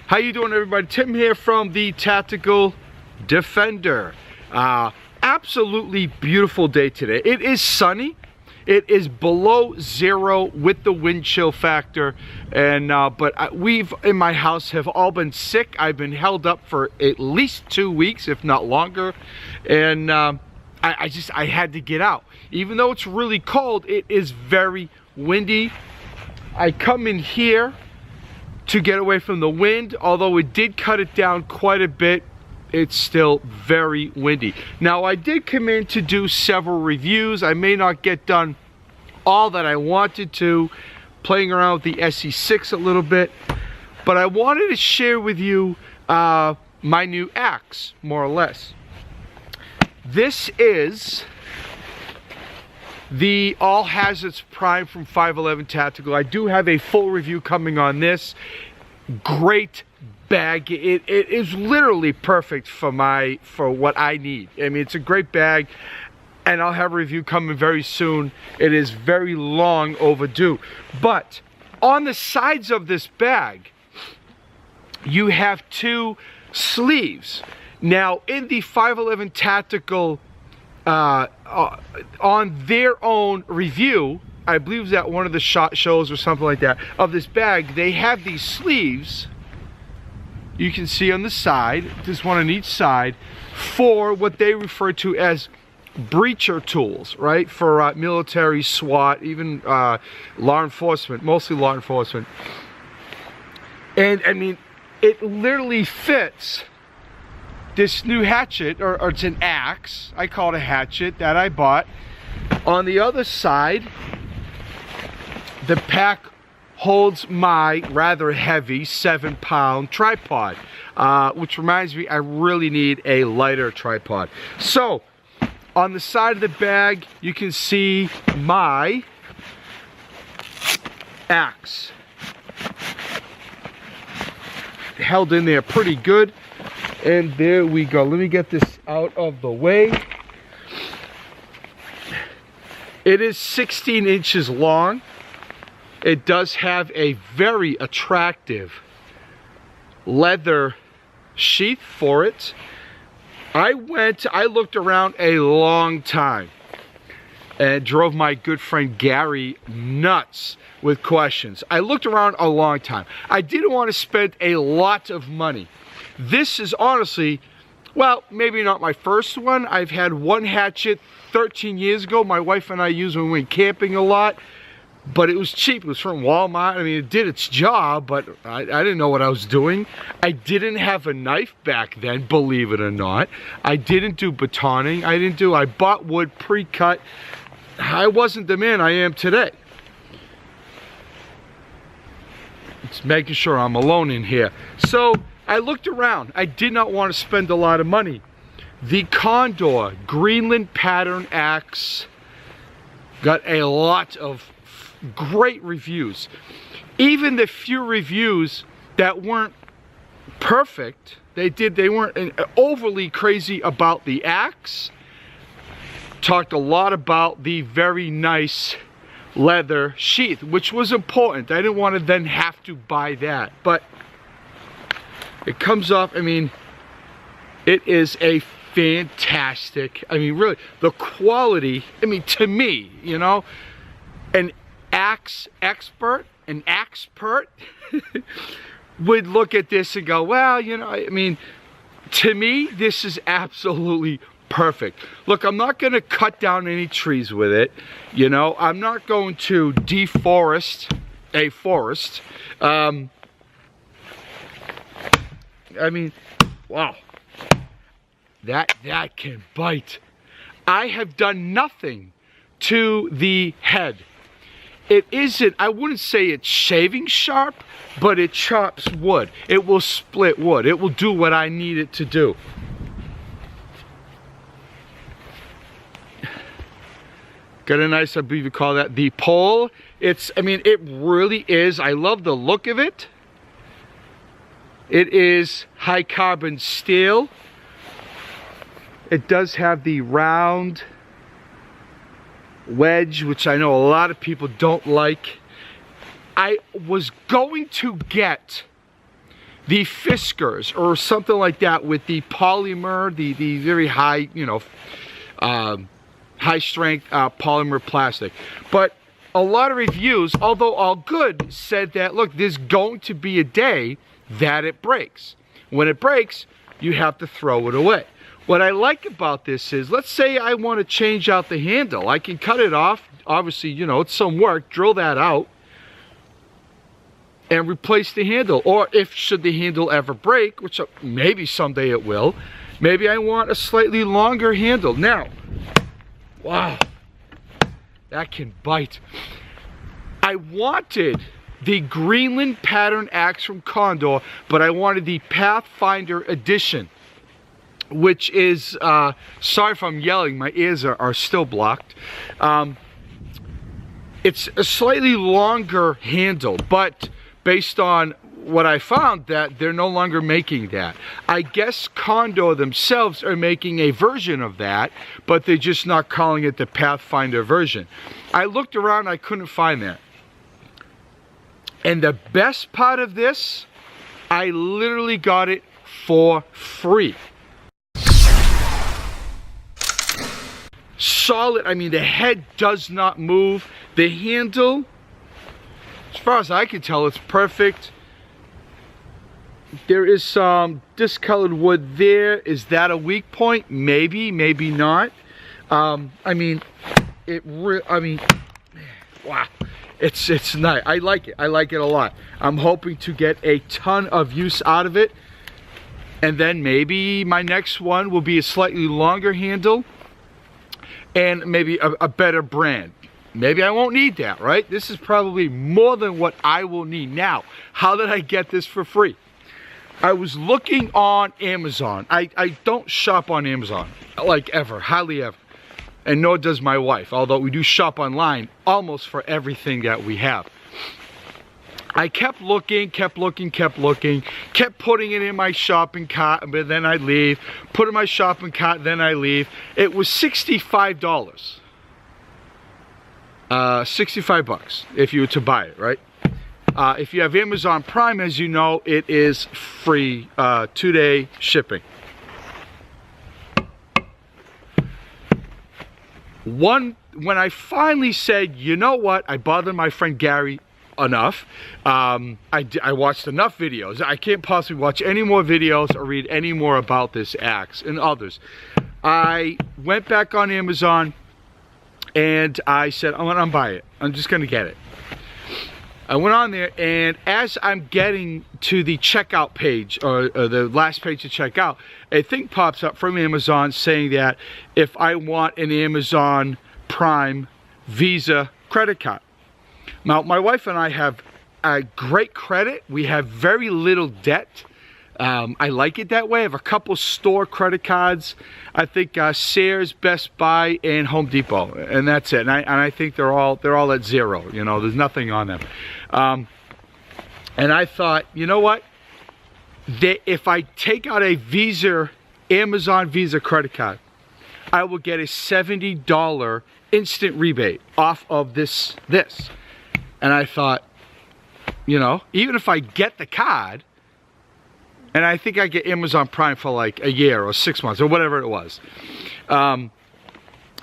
How you doing, everybody? Tim here from the Tactical Defender. Absolutely beautiful day today. It is sunny. It is below zero with the wind chill factor, and but we've in my house have all been sick. I've been held up for at least 2 weeks, if not longer, and I had to get out. Even though it's really cold, it is very windy. I come in here to get away from the wind, although it did cut it down quite a bit. It's still very windy. Now, I did come in to do several reviews. I may not get done all that I wanted to, playing around with the SE6 a little bit, but I wanted to share with you my new axe, more or less. This is the All Hazards Prime from 511 Tactical. I do have a full review coming on this. Great bag. It is literally perfect for what I need. I mean, it's a great bag, and I'll have a review coming very soon. It is very long overdue. But on the sides of this bag, you have two sleeves. Now, in the 511 Tactical, on their own review, I believe it was at one of the SHOT shows or something like that, of this bag, they have these sleeves, you can see on the side, just one on each side, for what they refer to as breacher tools, right? For military, SWAT, even law enforcement, mostly law enforcement. And I mean, it literally fits this new hatchet, or it's an axe, I call it a hatchet, that I bought. On the other side, the pack holds my rather heavy 7-pound tripod, which reminds me I really need a lighter tripod. So, on the side of the bag, you can see my axe. Held in there pretty good. And there we go. Let me get this out of the way. It is 16 inches long. It does have a very attractive leather sheath for it. I looked around a long time and drove my good friend Gary nuts with questions. I looked around a long time. I didn't want to spend a lot of money. This is honestly, well, maybe not my first one. I've had one hatchet 13 years ago. My wife and I used when we went camping a lot, but it was cheap. It was from Walmart. I mean, it did its job, but I didn't know what I was doing. I didn't have a knife back then, believe it or not. I didn't do batoning. I bought wood pre-cut. I wasn't the man I am today. It's making sure I'm alone in here. So I looked around. I did not want to spend a lot of money. The Condor Greenland pattern axe got a lot of great reviews. Even the few reviews that weren't perfect, they weren't overly crazy about the axe. Talked a lot about the very nice leather sheath, which was important. I didn't want to then have to buy that, but it comes off. I mean, it is a fantastic, I mean, really, the quality, I mean, to me, you know, an axe expert would look at this and go, well, you know, I mean, to me, this is absolutely perfect. Look, I'm not going to cut down any trees with it, you know, I'm not going to deforest a forest. I mean, wow, that can bite. I have done nothing to the head. It isn't, I wouldn't say it's shaving sharp, but it chops wood. It will split wood. It will do what I need it to do. Got a nice, I believe you call that the pole. It's, I mean, it really is. I love the look of it. It is high carbon steel. It does have the round wedge, which I know a lot of people don't like. I was going to get the Fiskars or something like that with the polymer, the very high, you know, high strength polymer plastic. But a lot of reviews, although all good, said that, look, there's going to be a day that it breaks. When it breaks, you have to throw it away. What I like about this is, let's say I want to change out the handle. I can cut it off. Obviously, you know, it's some work. Drill that out and replace the handle. Or if should the handle ever break, which maybe someday it will, maybe I want a slightly longer handle. Now, wow, that can bite. I wanted the Greenland pattern axe from Condor, but I wanted the Pathfinder edition, which is, sorry if I'm yelling, my ears are still blocked. It's a slightly longer handle, but based on what I found, that they're no longer making that. I guess Condor themselves are making a version of that, but they're just not calling it the Pathfinder version. I looked around, I couldn't find that. And the best part of this, I literally got it for free. Solid, I mean, the head does not move. The handle, as far as I can tell, it's perfect. There is some discolored wood there. Is that a weak point? Maybe, maybe not. I mean, wow. It's nice. I like it. I like it a lot. I'm hoping to get a ton of use out of it. And then maybe my next one will be a slightly longer handle and maybe a better brand. Maybe I won't need that, right? This is probably more than what I will need. Now, how did I get this for free? I was looking on Amazon. I don't shop on Amazon, like ever, hardly ever. And nor does my wife, although we do shop online almost for everything that we have. I kept looking, kept putting it in my shopping cart, but then I leave. Put it in my shopping cart, then I leave. It was $65. 65 bucks if you were to buy it, right? If you have Amazon Prime, as you know, it is free 2-day shipping. When I finally said, you know what, I bothered my friend Gary enough. I watched enough videos. I can't possibly watch any more videos or read any more about this axe and others. I went back on Amazon and I said, I'm gonna buy it. I'm just gonna get it. I went on there, and as I'm getting to the checkout page, or the last page to check out, a thing pops up from Amazon saying that if I want an Amazon Prime Visa credit card. Now, my wife and I have a great credit. We have very little debt. I like it that way. I have a couple store credit cards. I think Sears, Best Buy, and Home Depot, and that's it. And I think they're all at zero. You know, there's nothing on them. And I thought, you know what? If I take out a Visa, Amazon Visa credit card, I will get a $70 instant rebate off of this. And I thought, you know, even if I get the card, and I think I get Amazon Prime for like a year or 6 months or whatever it was.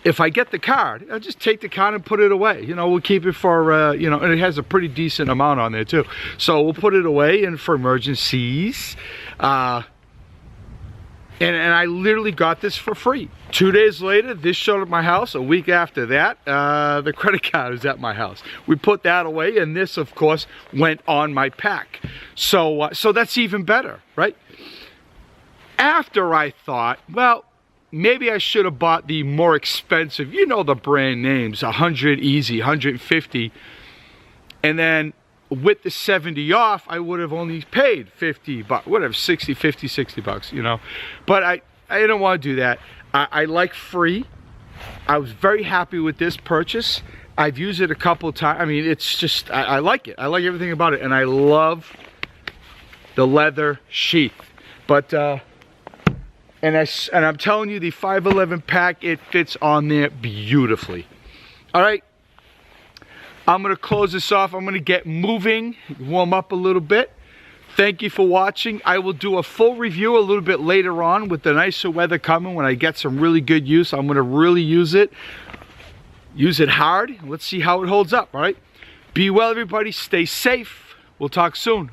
If I get the card, I'll just take the card and put it away. You know, we'll keep it for, you know, and it has a pretty decent amount on there too. So we'll put it away and for emergencies. And I literally got this for free. 2 days later, this showed up at my house. A week after that, the credit card was at my house. We put that away, and this, of course, went on my pack. So that's even better, right? After I thought, well, maybe I should have bought the more expensive, you know the brand names, 100 easy, 150, and then with the 70 off, I would have only paid 50 bucks, whatever, 60, 50, 60 bucks, you know. But I don't want to do that. I like free. I was very happy with this purchase. I've used it a couple of times. I mean, it's just, I like it. I like everything about it. And I love the leather sheath. But, and I'm telling you, the 511 pack, it fits on there beautifully. All right. I'm going to close this off. I'm going to get moving, warm up a little bit. Thank you for watching. I will do a full review a little bit later on with the nicer weather coming. When I get some really good use, I'm going to really use it. Use it hard. Let's see how it holds up, all right? Be well, everybody. Stay safe. We'll talk soon.